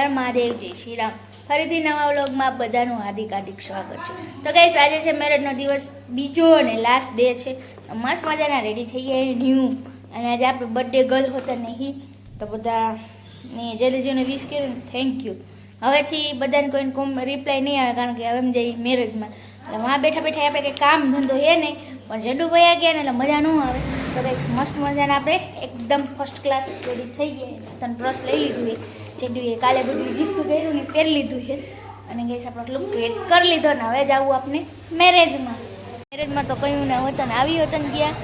હર મહાદેવ, જય શ્રી રામ. ફરીથી નવા વ્લોગમાં બધાનું હાર્દિક સ્વાગત છે. તો ગાઈસ, આજે છે મેરેજનો દિવસ, બીજો અને લાસ્ટ ડે છે. મસ્ત મજાના રેડી થઈ ગયા ન્યૂ, અને આજે આપણે બર્થડે ગર્લ હોતા નહીં તો બધાને જેને વિશ કર્યું થેન્ક યુ. હવેથી બધાને કોઈને રિપ્લાય નહીં આવે, કારણ કે હવે એમ જઈએ મેરેજમાં, એટલે વાં બેઠા બેઠા આપણે કંઈ કામ ધંધો હે નહીં, પણ જેડુ વયા ગયા ને એટલે મજા ન આવે. તો ગાઈસ, મસ્ત મજાના આપણે એકદમ ફર્સ્ટ ક્લાસ રેડી થઈ ગયા. તને બ્રશ લઈ લીધું છે, જેડુએ કાલે બધું ગિફ્ટ કર્યું ને પહેરી લીધું છે, અને ગાઈસ આપણો લુક એડ કરી લીધો ને હવે જવું આપણે મેરેજમાં. મેરેજમાં તો કયું ને વતન આવી વતન ગયા,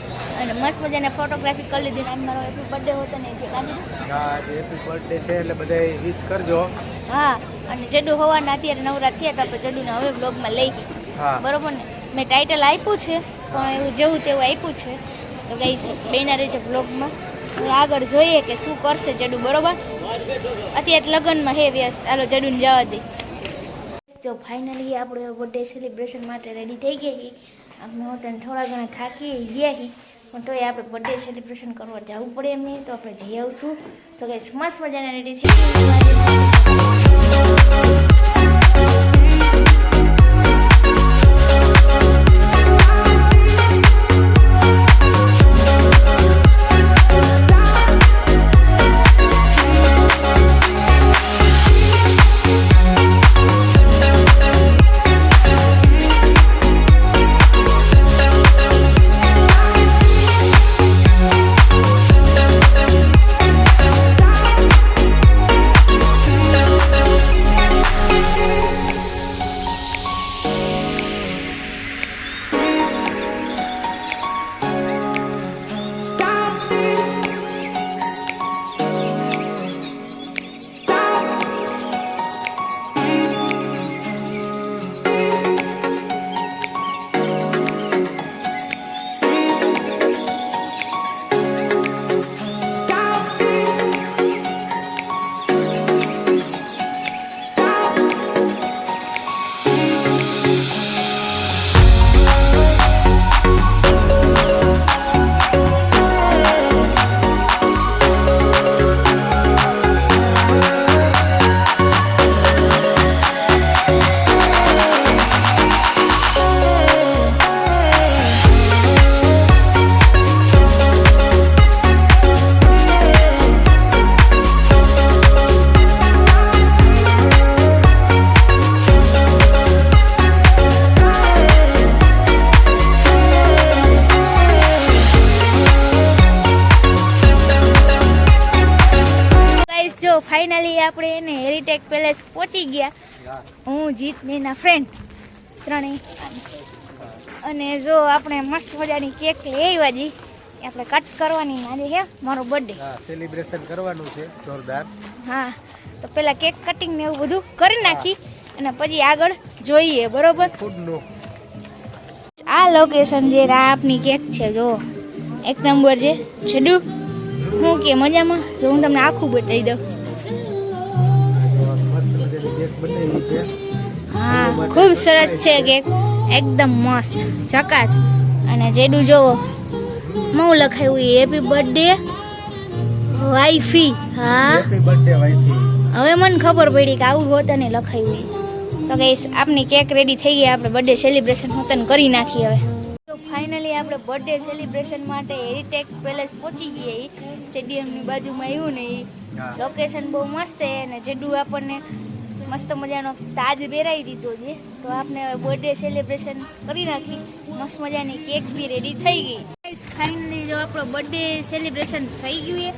અને મસ્ત મજાને ફોટોગ્રાફી કરી લીધી. આજ મારો હેપી બર્થડે હતો ને જે કાઢી. હા, આજે હેપી બર્થડે છે એટલે બધાય વિશ કરજો. હા, અને જેડુ હોવાના અત્યારે નવરા થયા તો આપણે જેડુને હવે બ્લોગમાં લઈ ગઈ. હા, બરોબર ને. મેં ટાઇટલ આપ્યું છે, પણ એવું જેવું તેવું આપ્યું છે. તો ગાઈસ, બેના રહેજે બ્લોગમાં. હવે આગળ જોઈએ કે શું કરશે જેડુ. બરોબર, અત્યારે લગ્નમાં હે વ્યસ્ત. ચાલો જેડુને જવા દે. જો ફાઇનલી આપણે બર્થડે સેલિબ્રેશન માટે રેડી થઈ ગઈ. આપણે હોતને થોડા ઘણા થાકી ગયા, પણ તોય આપણે બર્થડે સેલિબ્રેશન કરવા જવું પડે એમ નહીં, તો આપણે જઈ આવશું. તો ગાઈસ, મસ્ત મજાના રેડી થઈ ગઈ. ફાઇનલી આપણે એને હેરિટેજ પેલેસ પહોંચી ગયા. હું જીત ને એના ફ્રેન્ડ ત્રણેય, અને જો આપણે મસ્ત મજાની કેક લઈ આવ્યા જી. આપણે કટ કરવાની આજે છે મારો બર્થડે, સેલિબ્રેશન કરવાનું છે જોરદાર. હા, તો પેલા કેક કટિંગ ને એવું બધું કરી નાખી, અને પછી આગળ જોઈએ. બરોબર, આ લોકેશન જે આપની કેક છે, જો એક નંબર છે. છેડું હું કે મજામાં? જો હું તમને આખું બતાવી દઉં. હા, ખૂબ સરસ છે કેક, એકદમ મસ્ત ચકાસ. અને જેડું જોવો હું લખાયું હેપી બર્થડે વાઈફી. હા, હેપી બર્થડે વાઈફી. હવે મને ખબર પડી કે આવું હોતને લખાયું. તો ગાઈસ, આપની કેક રેડી થઈ ગઈ. આપણે બર્થડે સેલિબ્રેશન હોતને કરી નાખીએ. હવે તો ફાઇનલી આપણે બર્થડે સેલિબ્રેશન માટે હેરિટેજ પેલેસ પહોંચી ગયા. સ્ટેડિયમની બાજુમાં આવ્યું ને, લોકેશન બહુ મસ્ત છે. અને જેડુ આપણને મસ્ત મજાનો તાજ પહેરાવી દીધો છે. તો આપણે બર્થડે સેલિબ્રેશન કરી નાખી. મસ્ત મજાની કેક બી રેડી થઈ ગઈ. ફાઇનલી જો આપણો બર્થડે સેલિબ્રેશન થઈ ગયું,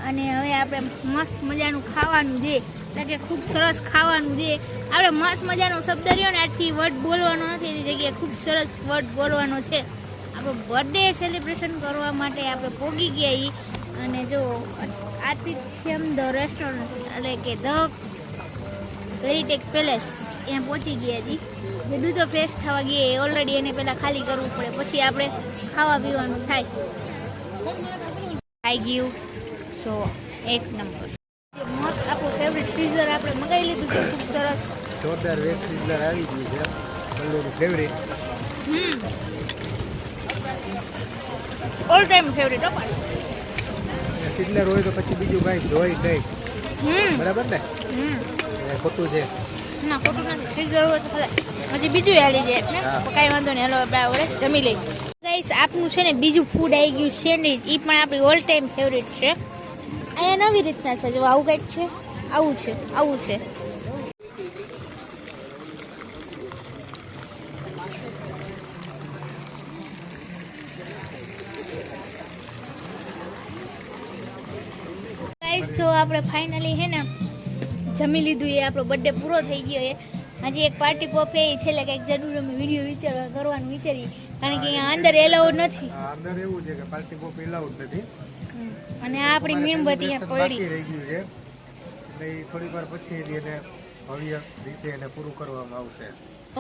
અને હવે આપણે મસ્ત મજાનું ખાવાનું છે, એટલે કે ખૂબ સરસ ખાવાનું છે. આપણે મસ્ત મજાનો શબ્દ રહ્યો ને, આજથી વર્ડ બોલવાનો નથી, એની જગ્યાએ ખૂબ સરસ વર્ડ બોલવાનો છે. આપણો બર્થડે સેલિબ્રેશન કરવા માટે આપણે પોગી ગયા. અને જો આતિથ્યમ ધ રેસ્ટોરન્ટ, એટલે કે ધ હેરિટેજ પેલેસ, ત્યાં પહોંચી ગયા હતી. જેડું તો ફ્રેશ થવા ગયા ઓલરેડી, એને પહેલાં ખાલી કરવું પડે, પછી આપણે ખાવા પીવાનું થાય. આવી ગયું તો એક નંબર મસ્ત. આપણું ફેવરેટ સીઝર આપણે મંગાવી લીધું છે, ખૂબ સરસ જોરદાર વેજ સિઝલર આવી ગયું છે, બલ્લુનું favourite. All time favourite. Sizzler હોય તો પછી બીજું કાંઈ જોઈ નહીં, બરાબર ને? કઈ ખોટું છે? ના ખોટું નથી, સિલ્વર હોય તો ભલે હજી બીજું હાલી જાય એટલે કાંઈ વાંધો નહીં. હલો આપણે આવડે જમી લઈ. ગાઈસ આપનું છે ને બીજું ફૂડ આવી ગયું સેન્ડવિચ. એ પણ આપણી ઓલ ટાઈમ ફેવરેટ છે. અહીંયા નવી રીતના છે, જો આવું કંઈક છે, આવું છે, આવું છે. ગાઈસ જો આપણે ફાઇનલી હે ને જમી લીધું, એ આપણો બર્થડે પૂરો થઈ ગયો. હજી એક પાર્ટી પોપ એ છેલ્લે કંઈક જરૂર અમે વિડીયો કરવાનું વિચારીએ, કારણ કે અહીંયા અંદર એલાઉડ નથી. અંદર એવું છે કે પાર્ટી પોપ એલાઉડ નથી. અને આ આપણી મીણબત્તી અહીંયા પડી રહી ગયું છે, એટલે થોડીક વાર પછી એને ભવ્ય રીતે એને પૂરું કરવામાં આવશે.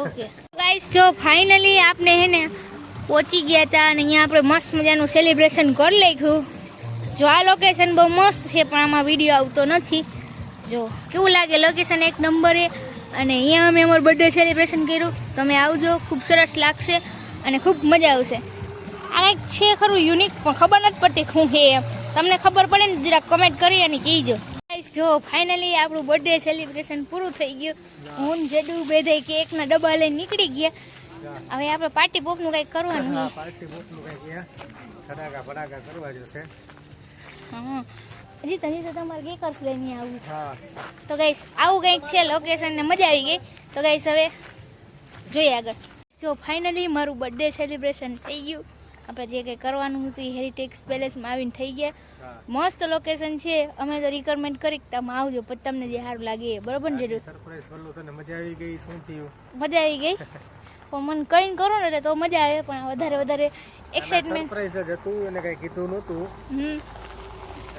ઓકે ગાઈસ જો ફાઇનલી આપણે હે ને પહોંચી ગયા હતા અને અહીંયા આપણે મસ્ત મજાનું સેલિબ્રેશન કરી નાખ્યું. જો આ લોકેશન બહુ મસ્ત છે, પણ આમાં વિડીયો આવતો નથી. જો કેવું લાગે લોકેશન એક નંબર છે. અને અહીંયા અમે અમારું બર્થડે સેલિબ્રેશન કર્યું. તમે આવજો, ખૂબ સરસ લાગશે અને ખૂબ મજા આવશે. આ એક છે ખરું યુનિક, પણ ખબર નથી પડતી શું છે એમ. તમને ખબર પડે ને જરા કમેન્ટ કરી અને કહીજો. ગાઈસ જો ફાઇનલી આપણું બર્થડે સેલિબ્રેશન પૂરું થઈ ગયું. હું જેડું બેધાઈ કેકના ડબ્બા લઈને નીકળી ગયા. હવે આપણે પાર્ટી પોપનું કંઈક કરવાનું છે. પાર્ટી પોપનું કંઈક ફટાકા ફટાકા કરવા જશે. હા હજી તો તમારે કેકર્સ લઈને આવું. હા તો ગાઈસ આવું કંઈક છે લોકેશન ને મજા આવી ગઈ. તો ગાઈસ હવે જોઈએ આગળ. સો ફાઇનલી મારું બર્થડે સેલિબ્રેશન થઈ ગયું. આપણે જે કંઈ કરવાનું હતું એ હેરિટેજ પેલેસમાં આવીને થઈ ગયા. મસ્ત લોકેશન છે. અમે તો રિકમેન્ડ કરી કે તમે આવજો, પછી તમને જે સારું લાગે એ. બરોબર ને જેડું? સરપ્રાઈઝ કરલું તને મજા આવી ગઈ? શું થયું? મજા આવી ગઈ, પણ મને કઈ કરો ને એટલે તો મજા આવે, પણ વધારે એક્સાઇટમેન્ટ. સરપ્રાઈઝ જ હતું, એને કઈ કીધું નહોતું.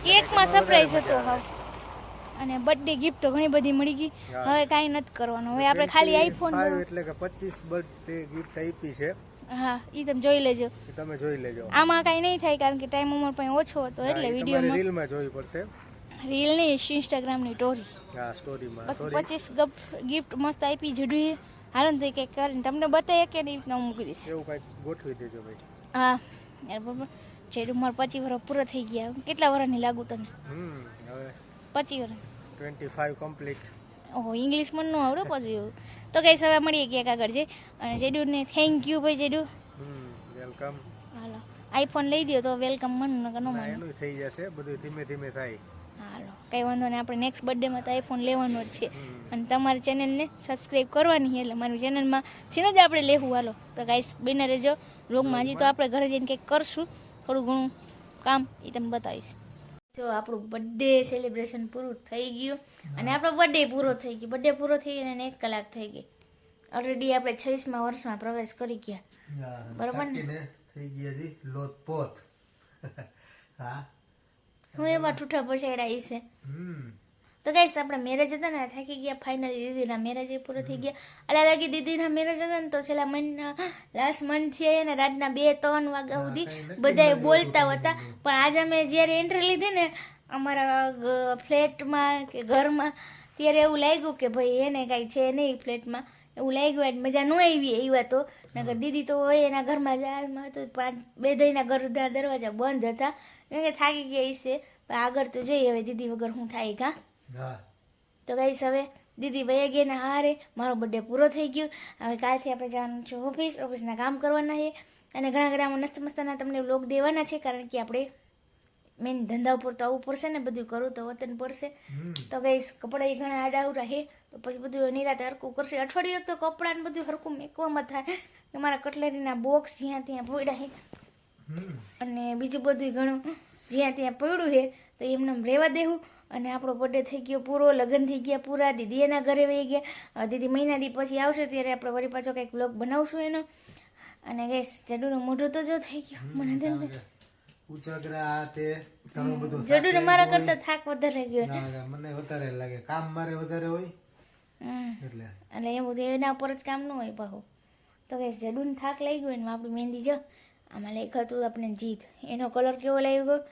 કેકમાં સરપ્રાઈઝ હતો હા. અને બર્થડે ગિફ્ટ તો ઘણી બધી મળી ગઈ. હવે કાંઈ નથી કરવાનું. હવે આપણે ખાલી આઈફોન એટલે કે 25 બર્થડે ગિફ્ટ આપી છે. હા ઈ તમે જોઈ લેજો. તમે જોઈ લેજો. આમાં કાંઈ નહીં થાય, કારણ કે ટાઈમ અમારો પાસે ઓછો હતો, એટલે વિડીયોમાં રીલમાં જોવી પડશે. રીલ નહીં, ઇન્સ્ટાગ્રામની સ્ટોરી. હા સ્ટોરીમાં 25 ગિફ્ટ મસ્ત આપી જડું. હાલો ને કંઈક કરીને તમને બતાવીએ કે નહીં હું મૂકી દઈશ. એવું કંઈક ગોઠવી દેજો ભાઈ. હા યાર બરાબર. જેડું મારા 25 વર્ષ પૂરા થઈ ગયા. કેટલા વર્ષની લાગુ તને? હવે 25 વર્ષ. 25 કમ્પ્લીટ. ઓહો ઇંગ્લિશ મને ન આવડે પાછું એવું. તો કઈ હવે મળીએ ક્યાંક આગળ છે. અને જેડુને થેન્ક યુ ભાઈ જેડુ. વેલકમ. હાલો આઈફોન લઈ દો તો વેલકમ મન ન માનો. એનું થઈ જશે, બધું ધીમે ધીમે થાય. હાલો કઈ વાંધો નહીં. આપણે નેક્સ્ટ બર્થડેમાં તો આઈફોન લેવાનો જ છે. અને તમારી ચેનલને સબસ્ક્રાઈબ કરવાની છે, એટલે મારી ચેનલમાં છે ને જ આપણે લેવું. હાલો તો ગાઈસ બને રહેજો વ્લોગમાં. હજી તો આપણે ઘરે જઈને કંઈક કરશું, થોડું ઘણું કામ એ તમને બતાવીશ. જો આપણું બર્થડે સેલિબ્રેશન પૂરું થઈ ગયું અને આપણો બર્થડે પૂરો થઈ ગયો. બર્થડે પૂરો થઈ ગયો અને 1 કલાક થઈ ગઈ. ઓલરેડી આપણે 26મા વર્ષમાં પ્રવેશ કરી ગયા. બરોબર ને? થઈ ગયા જી લોતપોત. હા હું એવા ઠૂઠા પછાડ્યા છે. તો ગાઈસ આપણે મેરેજ હતા ને થાકી ગયા. ફાઇનલી દીદીના મેરેજ પૂરો થઈ ગયા. અલા લાગી દીદીના મેરેજ હતા ને તો છેલ્લા મહિના લાસ્ટ મંથ છે ને રાતના 2-3 વાગ્યા સુધી બધા બોલતા હતા. પણ આજે અમે જ્યારે એન્ટ્રી લીધી ને અમારા ફ્લેટમાં કે ઘરમાં, ત્યારે એવું લાગ્યું કે ભાઈ એને કાંઈ છે નહીં ફ્લેટમાં. એવું લાગ્યું આજ મજા ન આવી એવા તો. નગર દીદી તો હોય એના ઘરમાં જાય તો બેદઈના ઘરના દરવાજા બંધ હતા, કેમ કે થાકી ગઈ છે. આગળ તો જોઈએ હવે દીદી વગર હું થાય કા. તો ગાઈસ હવે દીદી વયા ગયા ને હારે મારો બર્થડે પૂરો થઈ ગયો. હવે કાલથી આપણે જવાનું છે ઓફિસના કામ કરવાના છે. અને ઘણા ઘણા મસ્ત મસ્તના તમને વ્લોગ દેવાના છે, કારણ કે આપણે મેન ધંધા ઉપર તો આવવું પડશે ને, બધું કરવું તો વતન પડશે. તો ગાઈસ કપડા એ ઘણા આડાવડા છે, તો પછી બધું નિરાતે હરકું કરશે. અઠવાડિયું તો કપડાં બધું હરકું મેકવામાં થાય. તમારા કટલેરીના બોક્સ જ્યાં ત્યાં પડ્યા છે અને બીજું બધું ઘણું જ્યાં ત્યાં પડ્યું છે તો એમને રહેવા દેવું. અને આપણો બર્થડે થઈ ગયો પૂરો, લગ્ન થઈ ગયા પૂરા. દીદી એના ઘરે વહી ગયા. દીદી મહિના દી પછી આવશે ત્યારે આપણે વળી પાછો કંઈક વ્લોગ બનાવશું એનો. અને ગાઈસ જડુનું મોઢું તો જો થઈ ગયું મને ઉજાગરા તે ઘણું બધું. જડુને મારા કરતા થાક વધારે ગયો. મને વધારે લાગે, કામ મારે વધારે હોય એટલે એ બધું એના ઉપર જ કામ ન હોય બહુ. તો ગાઈસ જડુને થાક લાગી ગયો ને આપણી મહેંદી જો આમાં લખ્યું હતું આપણે જીત. એનો કલર કેવો લાગ્યો?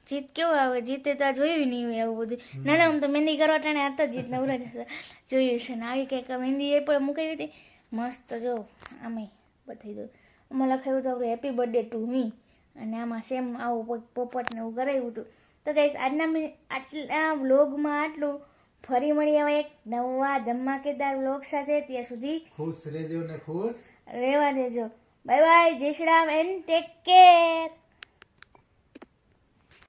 જીત કેવો આવે? જીતે તો જોયું નહીં હોય આવું બધું. ના આમ તો મહેંદી કરવા ટાણે આ તો જીત નવરા જોયું છે ને. આવી કંઈક મહેંદી એ પણ મૂકાવી હતી મસ્ત. જો આમાં બતાવી દઉં, આમાં લખાયું હતું આપણે હેપી બર્થડે ટુ મી. અને આમાં સેમ આવું પોપટ ને એવું કરાવ્યું હતું. તો ગાઈસ આજના આટલા વ્લોગમાં આટલું. ફરી મળીએ હવે એક નવા ધમાકેદાર વ્લોગ સાથે. ત્યાં સુધી ખુશ રહેજો ને ખુશ રહેવા દેજો. બાય બાય, જય Shri Ram and take care.